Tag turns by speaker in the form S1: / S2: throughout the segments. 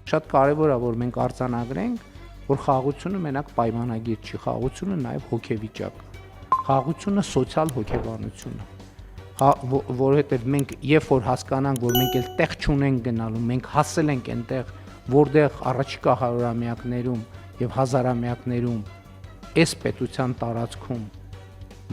S1: Շատ կարևոր է, որ մենք արձանագրենք, որ խաղաղությունը մենակ պայմանագիր չի, խաղաղությունը նաև հոգեվիճակ, խաղաղությունը սոցիալ հոգեբանություն է, որովհետև մենք երբ որ հասկանանք, որ մենք էլ տեղ չունենք գնալու, մենք հասել ենք այնտեղ, որտեղ առաջիկա հարյուրամյակներում եւ հազարամյակներում այս պետության տարածքում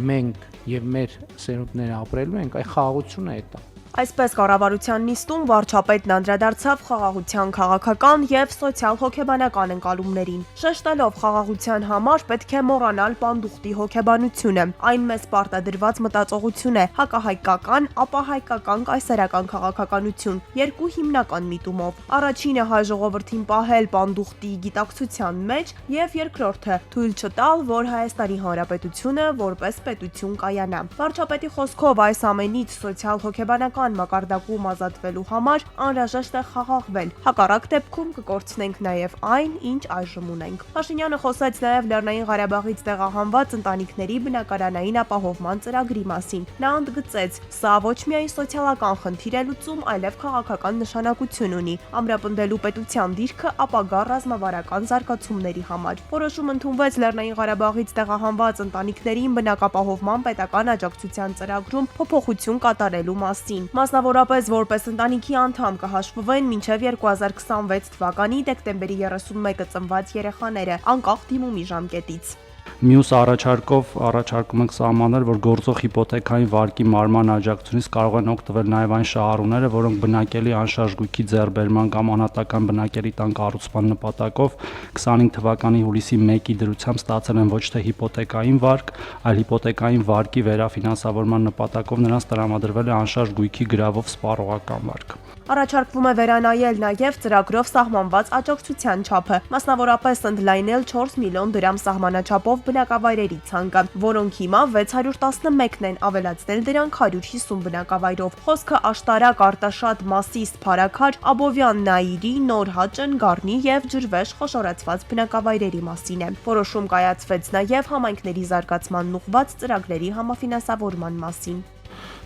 S1: մենք եւ մեր սերունդները ապրելու ենք, այ խաղաղությունը է դա։
S2: Այսպես կառավարության նիստում վարչապետն անդրադարձավ խաղաղության քաղաքական եւ սոցիալ-հոգեբանական ընկալումներին, շեշտելով խաղաղության համար պետք է մոռանալ պանդուխտի հոգեբանությունը, այն մեզ պարտադրված մտածողություն է, հակահայկական, ապա հայկական կայսերական քաղաքականություն, երկու հիմնական միտումով, առաջինը հայ ժողովրդին պահել պանդուխտի գիտակցության մեջ եւ երկրորդը թույլ չտալ, որ Հայաստանի Հանրապետությունը որպես պետություն կայանա։ Վարչապետի խոսքով այս ամենից սոցիալ-հոգեբանական մակարդակում ազատվելու համար անհրաժեշտ է խաղաղվել, հակառակ դեպքում կկորցնենք նաև այն, ինչ այժմ ունենք։ Փաշինյանը խոսեց նաև Լեռնային Ղարաբաղից տեղահանված ընտանիքների բնակարանային ապահովման ծրագրի մասին։ Նա ընդգծեց, սա ոչ միայն սոցիալական խնդիր է լուծում, այլև քաղաքական նշանակություն ունի, ամրապնդելու պետության դիրքը ապագա ռազմավարական զարգացումների համար։ Որոշում ընդունվեց Լեռնային Ղարաբաղից տեղահանված ընտանիքներին բնակապահովման պետական աջակցության ծրագրում փոփոխություն կատարելու մասին։ Մասնավորապես որպես ընտանիքի անդամ կհաշվվեն մինչև 2026 թվականի դեկտեմբերի 31-ը ծնված երեխաները, անկախ դիմումի ժամկետից։
S3: Մյուս առաջարկում ենք սահմանել, որ գործող հիպոթեքային վարկի մարման աջակցությունից կարող են օգտվել նաև այն շահառուները, որոնք բնակելի անշարժ գույքի ձեռբերման կամ անհատական բնակելի տան կառուցման նպատակով 25 թվականի հուլիսի 1-ի դրությամբ ստացել են ոչ թե հիպոթեկային վարկ, այլ հիպոթեկային վարկի վերաֆինանսավորման նպատակով նրանց տրամադրվել է անշարժ գույքի գրավով սպառողական վարկ։
S2: Առաջարկվում է վերանայել նաև ծրագրով սահմանված աջակցության չափը, մասնավորապես ընդլայնել 4 միլիոն դրամ սահմանաչափով բնակավայրերի ցանկը, որոնք հիմա 611-ն են, ավելացնել դրանք 150 բնակավայրով։ Խոսքը Աշտարակ, Արտաշատ, Մասիս, Փարաքար, Աբովյան, Նայիրի, Նոր Հաճն, Գառնի եւ Ջրվեժ խոշորացված բնակավայրերի մասին է։ Որոշում կայացվեց նաև համայնքների զարգացմանն ուղղված ծրագրերի համաֆինանսավորման մասին։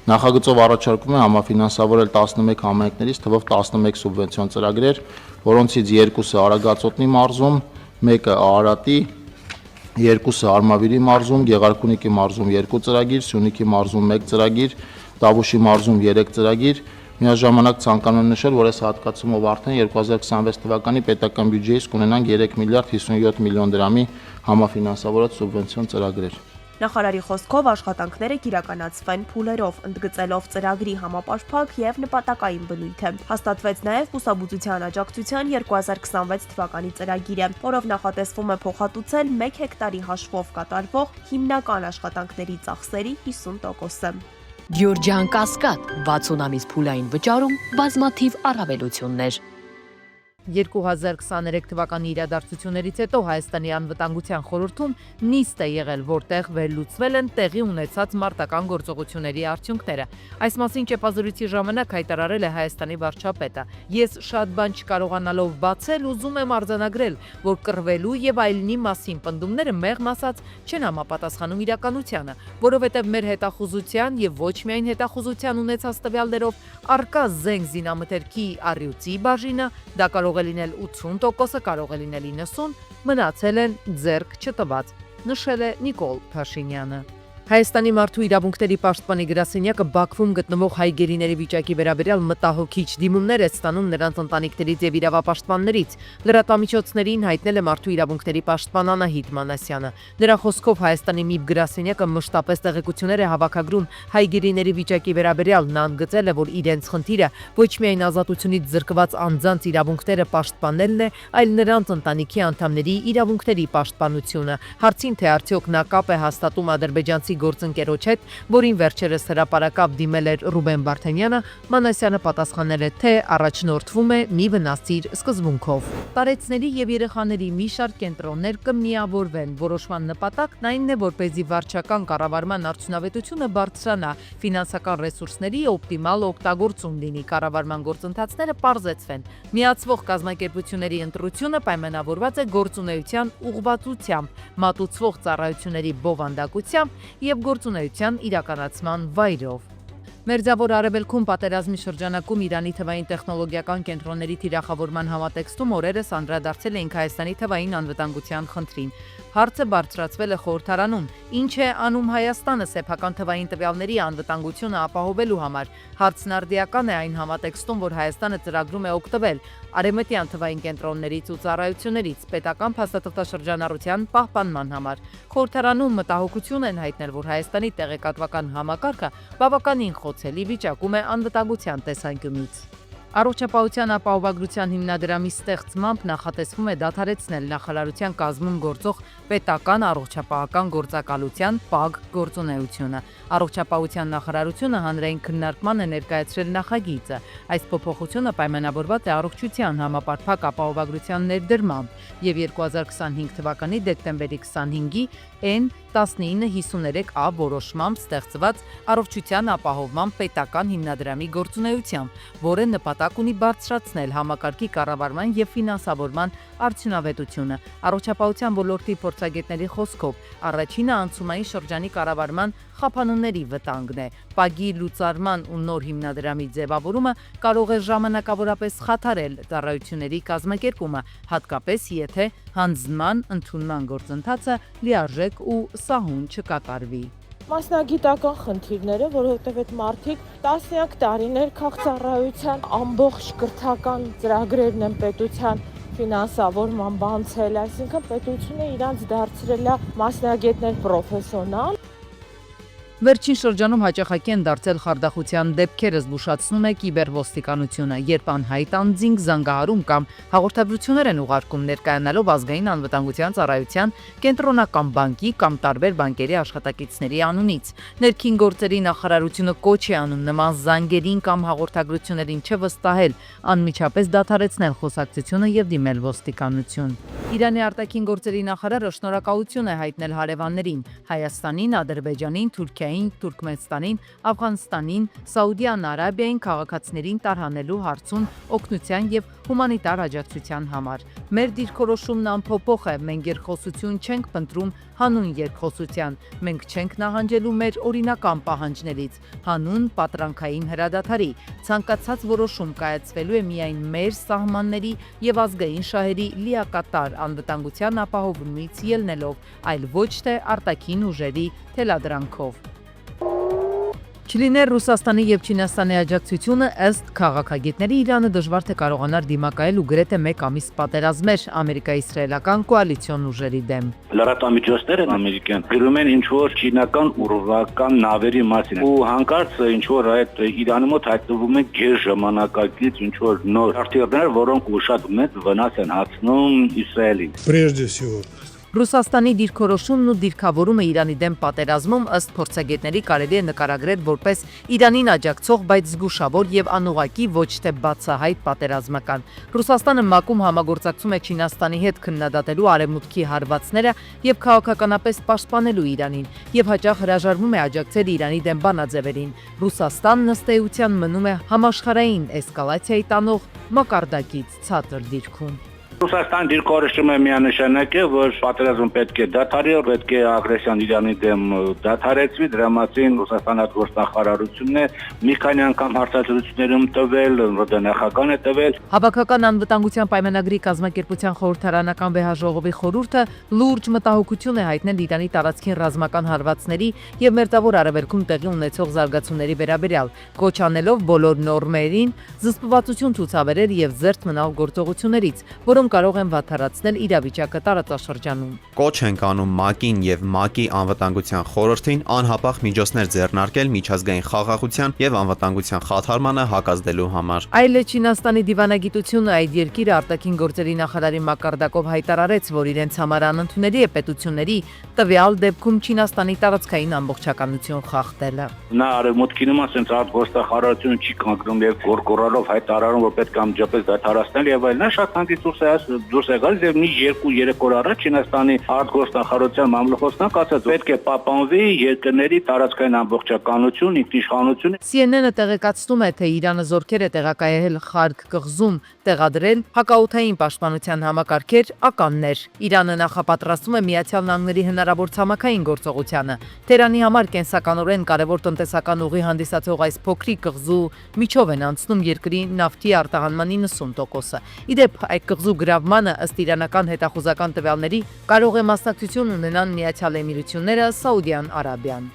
S4: Նախագծով առաջարկում է համաֆինանսավորել 11 համայնքներից թվով 11 սուբվենցիոն ծրագրեր, որոնցից 2-ը Արագածոտնի մարզում, 1-ը Արարատի, 2-ը Արմավիրի մարզում, Գեղարքունիքի մարզում 2 ծրագիր, Սյունիքի մարզում 1 ծրագիր, Տավուշի մարզում 3 ծրագիր։ Միաժամանակ ցանկանում եմ նշել, որ այս հատկացումով արդեն 2026 թվականի պետական բյուջեից կունենանք 3 միլիարդ 57 միլիոն դրամի համաֆինանսավորած սուբվենցիոն ծրագրեր։
S2: Նախարարի խոսքով աշխատանքները կիրականացվեն փուլերով, ընդգծելով ծրագրի համապարփակ եւ նպատակային բնույթը։ Հաստատվեց նաեւ բուսաբուծության աջակցության 2026 թվականի ծրագիրը, որով նախատեսվում է փոխհատուցել 1 հեկտարի հաշվով կատարվող հիմնական աշխատանքների ծախսերի 50%-ը։
S5: Գյուրջյան Կասկադ 60 ամիս փուլային վճարում բազմաթիվ առավելություններ։
S6: 2023 թվականի իրադարձություններից հետո Հայաստանի անվտանգության խորհրդում նիստ է եղել, որտեղ վերլուծվել են տեղի ունեցած մարտական գործողությունների արդյունքները։ Այս մասին ճեպազրույցի ժամանակ հայտարարել է Հայաստանի վարչապետը։ Ես շատ բան չկարողանալով բացել, ուզում եմ արձանագրել, որ կռվելու եւ այլնի մասին պնդումները մեղմ ասած չեն համապատասխանում իրականությանը, որովհետեւ մեր հետախուզության եւ ոչ միայն հետախուզության ունեցած տվյալներով արկա զենք զինամթերքի առյուծի բաժինը դա կարող է լինել 80%, կարող է լինել 90%, մնացել են ձեռք չտված, նշել է Նիկոլ Փաշինյանը։ Հայաստանի մարդու իրավունքների պաշտպանի գրասենյակը Բաքվում գտնվող հայ գերիների վիճակի վերաբերյալ մտահոգիչ դիմումներ է ստանում նրանց ընտանիքներից եւ իրավապաշտպաններից։ Լրատվամիջոցներին հայտնել է մարդու իրավունքների պաշտպան Անահիտ Մանասյանը։ Նրա խոսքով Հայաստանի ՄԻԲ գրասենյակը մշտապես տեղեկություններ է հավաքագրում հայ գերիների վիճակի վերաբերյալ։ Նա ընդգծել է, որ իրենց խնդիրը ոչ միայն ազատությունից զրկված անձանց իրավունքները պաշտպանելն է, այլ նրանց ընտանիքի անդամների իրավունքների պաշտպանությունը։ Հարցին թե արդյոք նա կապ է հաստատում ադրբեջանցի գործընկերոջ հետ, որին վերջերս հրապարակավ դիմել էր Ռուբեն Վարդանյանը, Մանասյանը պատասխանել է, թե առաջնորդվում է մի վնասիր սկզբունքով։ Տարեցների եւ երեխաների մի շարք կենտրոններ կմիավորվեն։ Որոշման նպատակն այնն է, որպեսզի վարչական կառավարման արդյունավետությունը բարձրանա, ֆինանսական ռեսուրսների օպտիմալ օգտագործում լինի, կառավարման գործընթացները պարզեցվեն։ Միացվող կազմակերպությունների ընտրությունը պայմանավորված է գործունեության ուղղվածությամբ, մատուցվող ծառայությունների բովանդակությամբ եւ գործունեության իրականացման վայրով։ Մերձավոր Արևելքում պատերազմի շրջանակում Իրանի թվային տեխնոլոգիական կենտրոնների թիրախավորման համատեքստում օրերս անդրադարձել էինք Հայաստանի թվային անվտանգության խնդրին։ Հարցը բարձրացվել է խորհրդարանում։ Ինչ է անում Հայաստանը սեփական թվային տվյալների անվտանգությունը ապահովելու համար։ Հարցն արդիական է այն համատեքստում, որ Հայաստանը ծրագրում է օգտվել արևմտյան թվային կենտրոններից ու ծառայություններից պետական փաստաթղթաշրջանառության պահպանման համար։ Խորհրդարանում մտահոգություն են հայտնել, որ Հայաստանի տեղեկատվական համակարգը բավականին խոցելի վիճակում է անվտանգության տեսանկյունից։ Առողջապահության ապահովագրության հիմնադրամի ստեղծմամբ նախատեսվում է դադարեցնել նախարարության կազմում գործող պետական առողջապահական գործակալության ՊԱԳ գործունեությունը։ Առողջապահության նախարարությունը հանրային քննարկման է ներկայացրել նախագիծը։ Այս փոփոխությունը պայմանավորված է առողջության համապարփակ ապահովագրության ներդրմամբ եւ 2025 թվականի դեկտեմբերի 25-ի N1953A որոշմամբ ստեղծված առողջության ապահովման պետական հիմնադրամի գործունեությամբ, որը նպատակ ունի բարձրացնել համակարգի կառավարման եւ ֆինանսավորման արդյունավետությունը։ Առողջապահության ոլորտի փորձագետների խոսքով առաջինը անցումային շրջանի կառավարման խափանումների վտանգն է։ ՊԱԳ-ի լուծարման ու նոր հիմնադրամի ձևավորումը կարող է ժամանակավորապես խաթարել ծառայությունների կազմակերպումը, հատկապես եթե հանձնման ընդունման գործընթացը լիարժեք ու սահուն չկատարվի։
S7: Մասնագիտական խնդիրները, որովհետև այդ մարդիկ տասնյակ տարիներ քաղցառայության ամբողջ կրթական ծրագրերն են պետության ֆինանսավորման բանցել, այսինքն պետությունը իրանց դարձրել է մասնագետներ պրոֆեսիոնալ։
S6: Վերջին շրջանում հաճախակի են դարձել խարդախության դեպքերը, զգուշացնում է կիբերոստիկանությունը, երբ անհայտ անձինք զանգահարում կամ հաղորդագրություններ են ուղարկում ներկայանալով ազգային անվտանգության ծառայության կենտրոնական բանկի կամ տարբեր բանկերի աշխատակիցների անունից։ Ներքին գործերի նախարարությունը կոչ է անում նման զանգերին կամ հաղորդագրություններին չվստահել, անմիջապես դադարեցնել խոսակցությունը եւ դիմել ոստիկանություն։ Իրանի արտաքին գործերի նախարարը շնորհակալություն է հայտնել հարևաններին՝ Հայաստանին, Ադրբեջանին, Թուրքիային, Թուրքմենստանին, Աֆղանստանին, Սաուդյան Արաբիային քաղաքացիներին տարհանելու հարցում օգնության եւ հումանիտար աջակցության համար։ Մեր դիրքորոշումն անփոփոխ է, մենք երկխոսություն չենք փնտրում հանուն երկխոսության, մենք չենք նահանջելու մեր օրինական պահանջներից, հանուն պատրանքային հրադադարի։ Ցանկացած որոշում կայացվելու է միայն մեր սահմանների եւ ազգային շահերի լիակատար անվտանգության ապահովումից ելնելով, այլ ոչ թե արտաքին ուժերի թելադրանքով։ Չլիներ Ռուսաստանի եւ Չինաստանի աջակցությունը, ըստ քաղաքագետների Իրանը դժվար թե կարողանար դիմակայել ու գրեթե 1 ամիս պատերազմեր Ամերիկա-իսրայելական կոալիցիոն ուժերի դեմ։
S8: Լրատվամիջոցները ամերիկյան գրում են ինչ որ չինական ուրվական նավերի մասին ու հանկարծ ինչ որ այդ Իրանի մոտ հայտնվում են գեր ժամանակակից ինչ որ նոր արտերներ, որոնք շատ մեծ վնաս են հասցնում Իսրայելին։
S9: Прежде всего
S6: Ռուսաստանի դիրքորոշումն ու դիրքավորումը Իրանի դեմ պատերազմում ըստ փորձագետների կարելի է նկարագրել որպես Իրանին աջակցող, բայց զգուշավոր եւ անուղղակի ոչ թե բացահայտ պատերազմական։ Ռուսաստանը ՄԱԿ-ում համագործակցում է Չինաստանի հետ քննադատելու արևմուտքի հարվածները եւ քաղաքականապես պաշտպանելու Իրանին եւ հաճախ հրաժարվում է աջակցել Իրանի դեմ բանաձևերին։ Ռուսաստանն ըստ էության մնում է համաշխարհային էսկալացիայի տանող մակարդակից ցածր դիրքում։
S8: Ռուսաստան դիրքորոշումը միանշանակ է, որ պատերազմը պետք է դադարի, պետք է ագրեսիան Իրանի դեմ դադարեցվի, դրա մասին Ռուսաստանի արտգործնախարարությունն է մի քանի անգամ հարցազրույցներում տվել, նախագահն է տվել։
S6: Հավաքական անվտանգության պայմանագրի կազմակերպության խորհրդարանական վեհաժողովի խորհուրդը լուրջ մտահոգություն է հայտնել Իրանի տարածքին ռազմական հարվածների եւ Մերձավոր Արևելքում տեղի ունեցող զարգացումների վերաբերյալ, կոչ անելով բոլոր նորմերին զսպվածություն ցուցաբերել եւ զերծ մնալ գործողություններից, որոնք կարող են վատթարացնել իրավիճակը տարածաշրջանում։
S10: Կոչ ենք անում ՄԱԿ-ին եւ ՄԱԿ-ի անվտանգության խորհրդին անհապաղ միջոցներ ձեռնարկել միջազգային խաղաղության եւ անվտանգության խաթարմանը հակազդելու համար։
S6: Այլ է Չինաստանի դիվանագիտությունը այդ երկիրը արտաքին գործերի նախարարի մակարդակով հայտարարեց, որ իրենց համար անընդունելի է պետությունների տվյալ դեպքում Չինաստանի տարածքային ամբողջականություն խախտելը։
S8: Նա արևմուտքին ասենց արտգործնախարարությունը չի կանգնում եւ գորգորալով հայտարարում, որ պետք է ամջապես դադարեցնել եւ այլն, շատ հանգիստ Չինաստանից դուրս է գալիս եւ մի 2-3 օր առաջ Չինաստանի արտգործնախարարության մամլոխոսնակ ասաց պետք է պահպանվի երկրների տարածքային ամբողջականություն, ինքնիշխանություն։
S6: CNN-ը տեղեկացնում է, թե Իրանը զորքեր է տեղակայել Խարկ կղզում, տեղադրել հակաօդային պաշտպանության համակարգեր, ականներ։ Իրանը նախապատրաստում է Միացյալ Նահանգների հնարավոր ցամաքային գործողությանը։ Թերանի համար կենսականորեն կարևոր տնտեսական ուղի հանդիսացող այս փոքրիկ կղզու միջով են անցնում երկրի նավթի արտահանման 90%-ը։ Իդեպ այդ կղզու գրավմանը ըստ իրանական հետախուզական տվյալների կարող է մասնակցություն ունենան Միացյալ Էմիրությունները, Սաուդյան Արաբիան։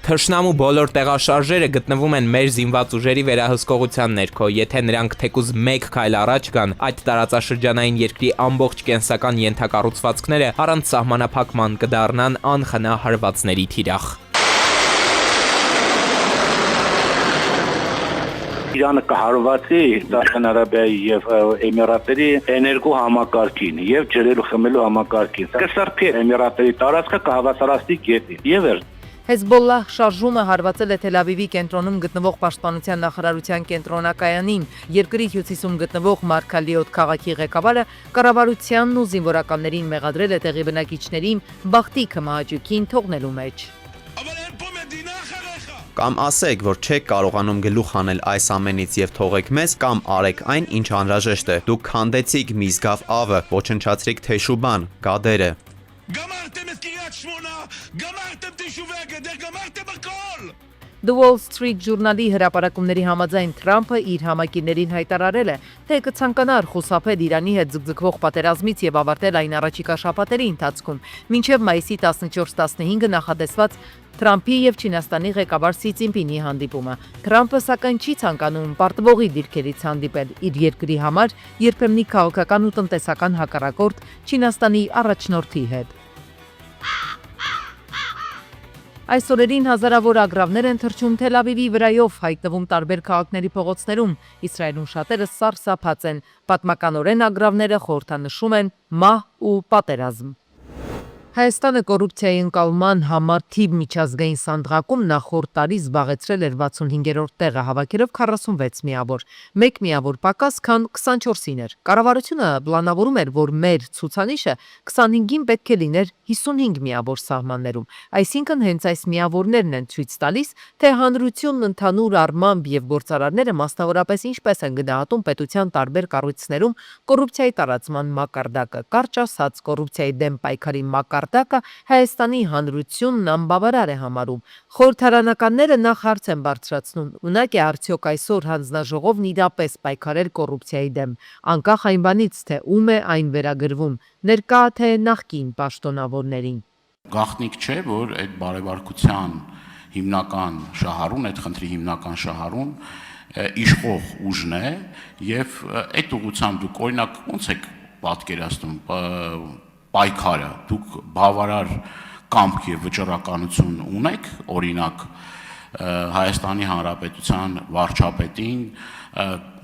S9: Թշնամու բոլոր տեղաշարժերը գտնվում են մեր զինված ուժերի վերահսկողության ներքո, եթե նրանք թեկուզ մեկ քայլ առաջ գան, այդ տարածաշրջանային երկրի ամբողջ կենսական ենթակառուցվածքները առանց սահմանափակման կդառնան անխնա հարվածների թիրախ։
S8: Իրանը կհարվածի Սաուդյան Արաբիայի եւ Էմիրատների էներգո համակարգին եւ ջրելու խմելու համակարգին։ Կսարքի Էմիրատների տարածքը կհավասարացնի գետին։ Եվ
S6: Հեզբոլլահ շարժումը հարվածել է Թել Ավիվի կենտրոնում գտնվող Պաշտպանության նախարարության կենտրոնակայանին։ Երկրի հյուսիսում գտնվող Մարգալիոտ քաղաքի ղեկավարը կառավարությանն ու զինվորականներին մեղադրել է տեղի բնակիչներին բախտի քմահաճույքին թողնելու մեջ։
S10: Կամ ասեք, որ չեք կարողանում գլուխ հանել այս ամենից եւ թողեք մեզ, կամ արեք այն, ինչ անհրաժեշտ է։ Դուք քանդեցիք Միզգավ ավը, ոչնչացրիք Թեշուբան, Գադերը։
S6: The Wall Street Journal-ի հրապարակումների համաձայն Թրամփը իր համակիրներին հայտարարել է, թե կցանկանար խուսափել Իրանի հետ ձգձգվող պատերազմից եւ ավարտել այն առաջիկա շաբաթերի ընթացքում, մինչեւ մայիսի 14-15-ը նախատեսված Թրամփի եւ Չինաստանի ղեկավար Սի Ցինպինի հանդիպումը։ Թրամփը սակայն չի ցանկանում պարտվողի դիրքերից հանդիպել իր երկրի համար, երբեմնի քաղաքական ու տնտեսական հակառակորդ Չինաստանի առաջնորդի հետ։ Այս օրերին հազարավոր ագրավներ են թռչում Թել Ավիվի վրայով, հայտնվում տարբեր քաղաքների փողոցներում։ Իսրայելում շատերը սարսափած են։ Պատմականորեն ագրավները խորհրդանշում են մահ ու պատերազմ։ Հայաստանը կոռուպցիայի ընկալման համար թիվ միջազգային սանդղակում նախորդ տարի զբաղեցրել էր 65-րդ տեղը, հավաքելով 46 միավոր, 1 միավոր պակաս, քան 24-ին էր։ Կառավարությունը պլանավորում էր, որ մեր ցուցանիշը 25-ին պետք է լիներ 55 միավոր սահմաններում, այսինքն հենց այս միավորներն են ցույց տալիս, թե հանրությունն ընդհանուր առմամբ եւ գործարարները մասնավորապես ինչպես են գնահատում պետության տարբեր կառույցներում կոռուպցիայի տարածման մակարդակը, կարճ ասած կոռուպցիայի դեմ պայքարի մակարդակը Հայաստանի հանրությունն անբավարար է համարում։ Խորհրդարանականները նախ հարց են բարձրացնում, ունակ է արդյոք այսօր հանձնաժողովն իրապես պայքարել կոռուպցիայի դեմ, անկախ այն բանից, թե ում է այն վերագրվում, ներկա թե նախկին պաշտոնավորներին։
S11: Գաղտնիք չէ, որ այդ բարեվարկության հիմնական շահառուն, այդ խնդրի հիմնական շահառուն իշխող ուժն է եւ այդ ուղղությամբ դուք օրինակ ոնց եք պատկերացնում պայքարը, դուք բավարար կամք եւ վճռականություն ունեք, օրինակ Հայաստանի Հանրապետության վարչապետին,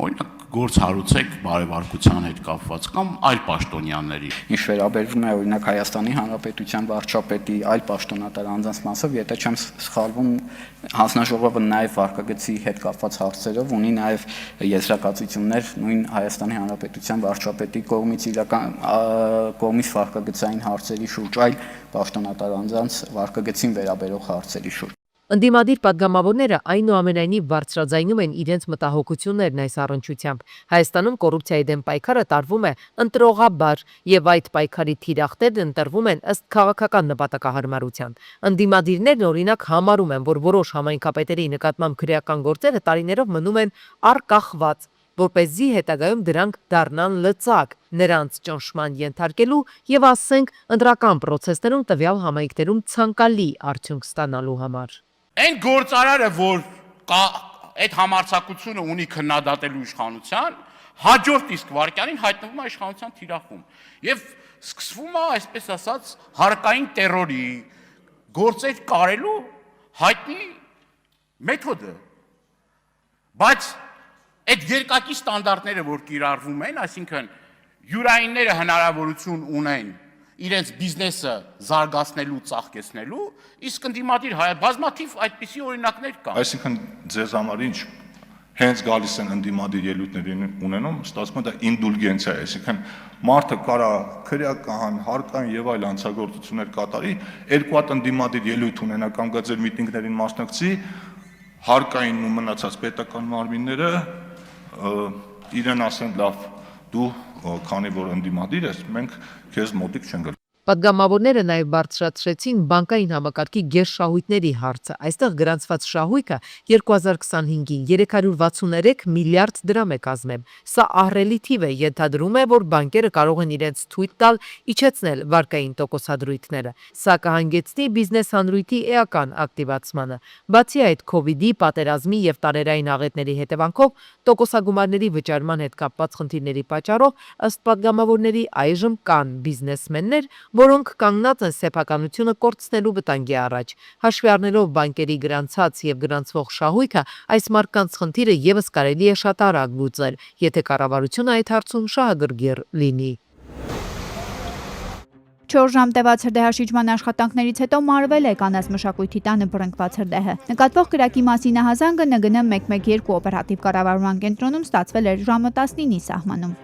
S11: օրինակ գործ հարուցեք բարեվարկության հետ կապված կամ այլ պաշտոնյաների։
S12: Ինչ վերաբերվում է օրինակ Հայաստանի Հանրապետության վարչապետի այլ պաշտոնատար անձանց մասով, եթե չեմ սխալվում, հանձնաժողովը նաև վարկագծի հետ կապված հարցերով ունի նաև եզրակացություններ նույն Հայաստանի Հանրապետության վարչապետի կողմից վարկագծային հարցերի շուրջ, այլ պաշտոնատար անձանց վարկագծին վերաբերող հարցերի շուրջ։
S6: Ընդդիմադիր պատգամավորները այնուամենայնիվ բարձրաձայնում են իրենց մտահոգություններն այս առնչությամբ։ Հայաստանում կոռուպցիայի դեմ պայքարը տարվում է ընտրողաբար եւ այդ պայքարի թիրախներն ընտրվում են ըստ քաղաքական նպատակահարմարության։ Ընդդիմադիրներն օրինակ համարում են, որ որոշ համայնքապետերի նկատմամբ քրեական գործերը տարիներով մնում են առկախված, որպեսզի հետագայում դրանք դառնան լծակ, նրանց ճնշման ենթարկելու եւ ասենք ընտրական պրոցեսներում տվյալ համայնքներում ցանկալի արդյունք ստանալու համար։
S11: Այն գործարարը, որ այդ համարձակությունը ունի քննադատելու իշխանության, հաջորդ իսկ վարքյանին հայտնվում է իշխանության թիրախում եւ սկսվում է, այսպես ասած, հարկային տերորի գործեր կարելու հայտնի մեթոդը։ Բայց այդ երկակի ստանդարտները, որ կիրառվում են, այսինքն յուրայինները հնարավորություն ունեն իրենց բիզնեսը զարգացնելու, ծաղկեցնելու, իսկ ընդդիմադիր բազմաթիվ այդպիսի օրինակներ կան։
S13: Այսինքն ձեզ համար ինչ հենց գալիս են ընդդիմադիր ելույթներին ունենում, ստացվում է դա ինդուլգենցիա է, այսինքն մարդը կարա քրեական, հարկային եւ այլ անցագործություններ կատարի, երկու հատ ընդդիմադիր ելույթ ունենա կամ գծեր միտինգներին մասնակցի, հարկային ու մնացած պետական մարմինները իրեն ասեն լավ, դու քանի որ ընդդիմադիր ես, մենք քեզ մոտիկ չենք գալու։
S6: Պատգամավորները նաև բարձրացրեցին բանկային համակարգի գերշահույթների հարցը։ Այստեղ գրանցված շահույթը 2025-ին 363 միլիարդ դրամ է կազմել։ Սա ահռելի թիվ է, ենթադրում է, որ բանկերը կարող են իրենց թույլ տալ իջեցնել վարկային տոկոսադրույթները։ Սա կհանգեցնի բիզնես հանրույթի էական ակտիվացմանը։ Բացի այդ, COVID-ի, պատերազմի եւ տարերային աղետների հետևանքով տոկոսագումարների վճարման հետ կապված խնդիրների պատճառով ըստ պատգամավորների այժմ կան բիզնեսմեններ, որոնք կանգնած են սեփականությունը կորցնելու վտանգի առաջ։ Հաշվի առնելով բանկերի գրանցած եւ գրանցվող շահույթը, այս մարդկանց խնդիրը եւս կարելի է շատ արագ լուծել, եթե կառավարությունը այդ հարցում շահագրգիռ լինի։
S14: 4 ժամ տևած հրդեհաշիջման աշխատանքներից հետո մարվել է կանանց մշակույթի տանը բռնկված հրդեհը։ Նկատվող կրակի մասին ահազանգը ՆԳՆ 112 օպերատիվ կառավարման կենտրոնում ստացվել էր ժամը 19-ի սահմանում։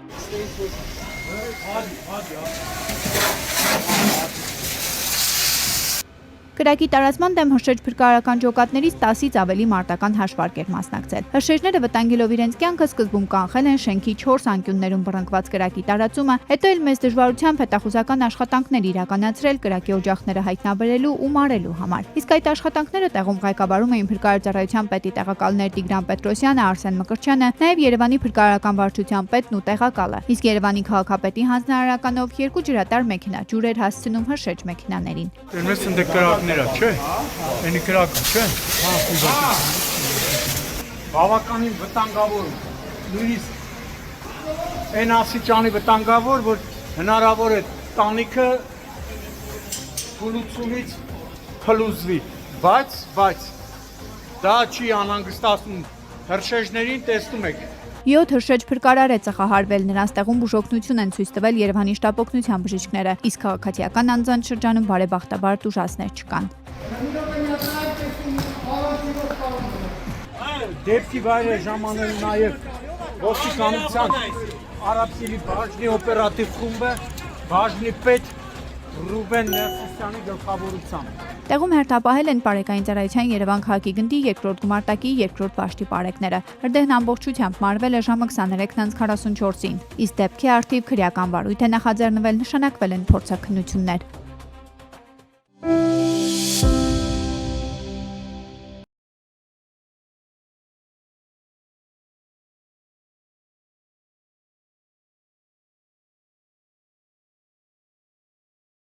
S14: Կրակի տարածման դեմ հրշեջ փրկարարական ջոկատներից 10-ից ավելի մարտական հաշվարկ էր մասնակցել։ Հրշեջները վտանգելով իրենց կյանքը սկզբում կանխել են շենքի 4 անկյուններում բռնկված կրակի տարածումը, հետո էլ մեծ դժվարությամբ հետախուզական աշխատանքներ իրականացրել կրակի օջախները հայտնաբերելու ու մարելու համար։ Իսկ այդ աշխատանքները տեղում ղեկավարում էին փրկարարծառայության պետի տեղակալներ Տիգրան Պետրոսյանը, Արսեն Մկրտչյանը, նաև Երևանի փրկարարական վարչության պետն ու տեղակալը։ Իսկ Երևանի քաղաքապետի հանձնարարականով 2 ջրատար մեքենա ջուր էր հասցնում հրշեջ մեքենաներին։
S15: Չէ, այնի կրակը, չէ, բավականին վտանգավոր, նույնիսկ այն ասիճանի վտանգավոր, որ հնարավոր է տանիքը փլուզումից փլուզվի, բայց դա չի անհանգստացնում հրշեջներին, տեսնում եք։
S14: 7 հրշեջ փրկարար է ծխահարվել, նրանց տեղում բուժօգնություն են ցույց տվել Երևանի շտապօգնության բժիշկները, իսկ քաղաքացիական անձանց շրջանում բարեբախտաբար տուժածներ չկան։
S15: Դեպքի վայրը ժամանել նաև ոստիկանության Արաբսիրի բաժնի օպերատիվ խումբը, բաժնի պետ Ռուբեն Ներսիսյանի գլխավորությամբ։
S14: Տեղում հերթապահել են Պարեկային ծառայության Երևան քաղաքի գնդի 2-րդ գումարտակի 2-րդ վաշտի պարեկները։ Հրդեհն ամբողջությամբ մարվել է ժամը 23:44-ին, իսկ դեպքի առթիվ քրեական վարույթ է նախաձեռնվել, նշանակվել են փորձաքննություններ։